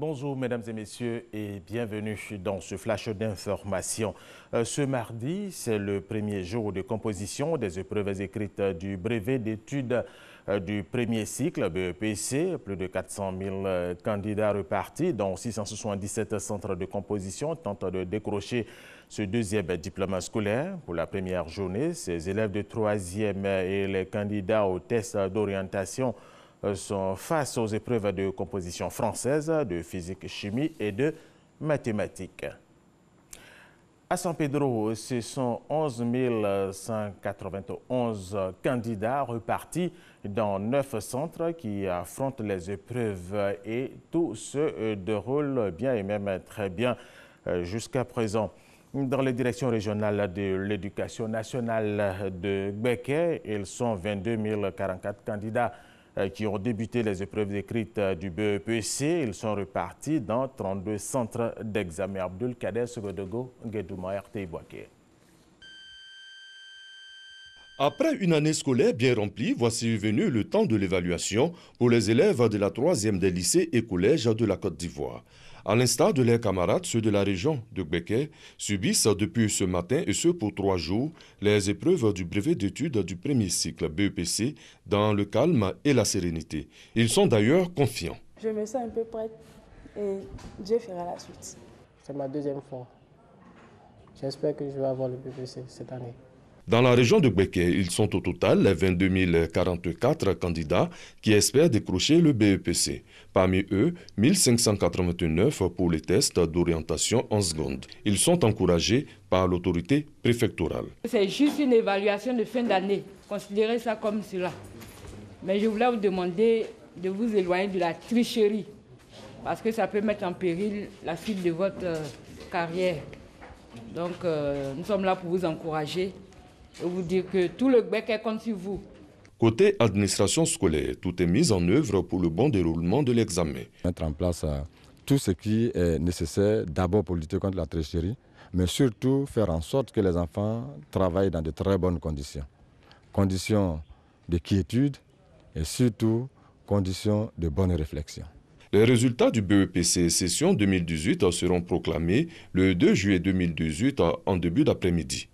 Bonjour mesdames et messieurs et bienvenue dans ce flash d'information. Ce mardi, c'est le premier jour de composition des épreuves écrites du brevet d'études du premier cycle BEPC. Plus de 400 000 candidats repartis, dont 677 centres de composition tentent de décrocher ce deuxième diplôme scolaire. Pour la première journée, ces élèves de 3e et les candidats aux tests d'orientation sont face aux épreuves de composition française, de physique, chimie et de mathématiques. À San Pedro, ce sont 11 191 candidats repartis dans 9 centres qui affrontent les épreuves et tout se déroule bien et même très bien jusqu'à présent. Dans les directions régionales de l'éducation nationale de Gbeke, ils sont 22 044 candidats qui ont débuté les épreuves écrites du BEPC. Ils sont repartis dans 32 centres d'examen. Abdul Kader Sogodogo, Guédouma, RTI Boaké. Après une année scolaire bien remplie, voici venu le temps de l'évaluation pour les élèves de la 3e des lycées et collèges de la Côte d'Ivoire. À l'instar de leurs camarades, ceux de la région de Gbeke subissent depuis ce matin, et ce pour 3 jours, les épreuves du brevet d'études du premier cycle BEPC dans le calme et la sérénité. Ils sont d'ailleurs confiants. Je me sens un peu prête et Dieu fera la suite. C'est ma 2e fois. J'espère que je vais avoir le BEPC cette année. Dans la région de Gbeke, ils sont au total 22 044 candidats qui espèrent décrocher le BEPC. Parmi eux, 1589 pour les tests d'orientation en seconde. Ils sont encouragés par l'autorité préfectorale. C'est juste une évaluation de fin d'année. Considérez ça comme cela. Mais je voulais vous demander de vous éloigner de la tricherie parce que ça peut mettre en péril la suite de votre carrière. Donc, nous sommes là pour vous encourager et vous dire que tout le Gbeke compte sur vous. Côté administration scolaire, tout est mis en œuvre pour le bon déroulement de l'examen. Mettre en place tout ce qui est nécessaire d'abord pour lutter contre la tricherie, mais surtout faire en sorte que les enfants travaillent dans de très bonnes conditions. Conditions de quiétude et surtout conditions de bonne réflexion. Les résultats du BEPC session 2018 seront proclamés le 2 juillet 2018 en début d'après-midi.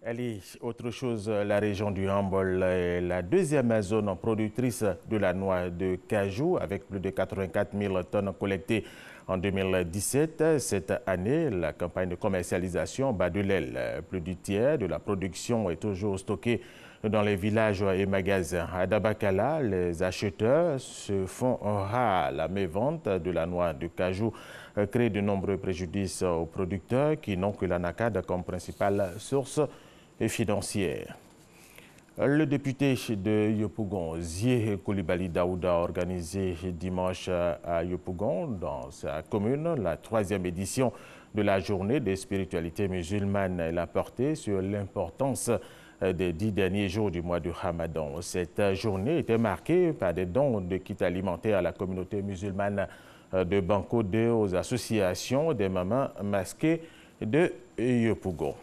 Allez, autre chose, la région du Hambol est la 2e zone productrice de la noix de cajou avec plus de 84 000 tonnes collectées en 2017. Cette année, la campagne de commercialisation bat de l'aile. Plus du tiers de la production est toujours stockée dans les villages et magasins. À Dabakala, les acheteurs se font rares. La mévente de la noix de cajou crée de nombreux préjudices aux producteurs qui n'ont que l'anacade comme principale source financière. Le député de Yopougon, Zie Koulibaly Daouda, a organisé dimanche à Yopougon, dans sa commune, la 3e édition de la journée des spiritualités musulmanes. Elle a porté sur l'importance des 10 derniers jours du mois du Ramadan. Cette journée était marquée par des dons de kits alimentaires à la communauté musulmane de Banco 2 aux associations des mamans masquées de Yopougon.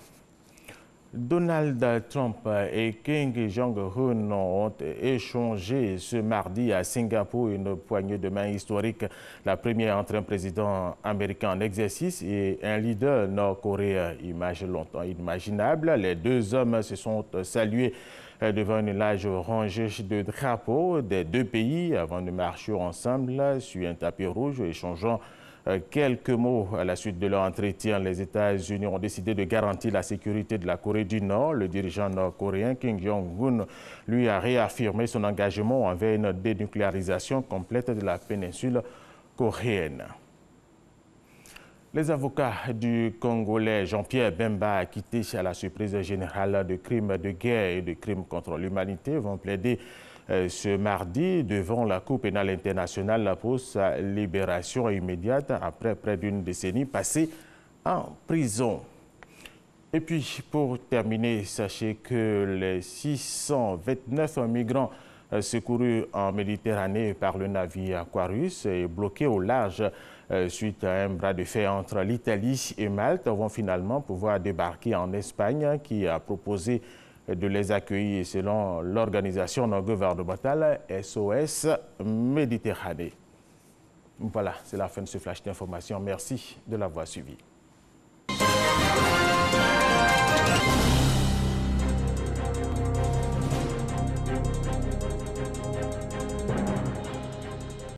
Donald Trump et Kim Jong-un ont échangé ce mardi à Singapour une poignée de main historique, la première entre un président américain en exercice et un leader nord-coréen. Image longtemps inimaginable, les deux hommes se sont salués devant une large rangée de drapeaux des deux pays avant de marcher ensemble sur un tapis rouge, échangeant quelques mots. À la suite de leur entretien, les États-Unis ont décidé de garantir la sécurité de la Corée du Nord. Le dirigeant nord-coréen Kim Jong-un lui a réaffirmé son engagement envers une dénucléarisation complète de la péninsule coréenne. Les avocats du Congolais Jean-Pierre Bemba, acquitté à la surprise générale de crimes de guerre et de crimes contre l'humanité, vont plaider ce mardi devant la Cour pénale internationale pour sa libération immédiate après près d'une décennie passée en prison. Et puis, pour terminer, sachez que les 629 migrants secourus en Méditerranée par le navire Aquarius et bloqués au large suite à un bras de fer entre l'Italie et Malte vont finalement pouvoir débarquer en Espagne qui a proposé de les accueillir selon l'organisation non gouvernementale SOS Méditerranée. Voilà, c'est la fin de ce flash d'information. Merci de l'avoir suivi.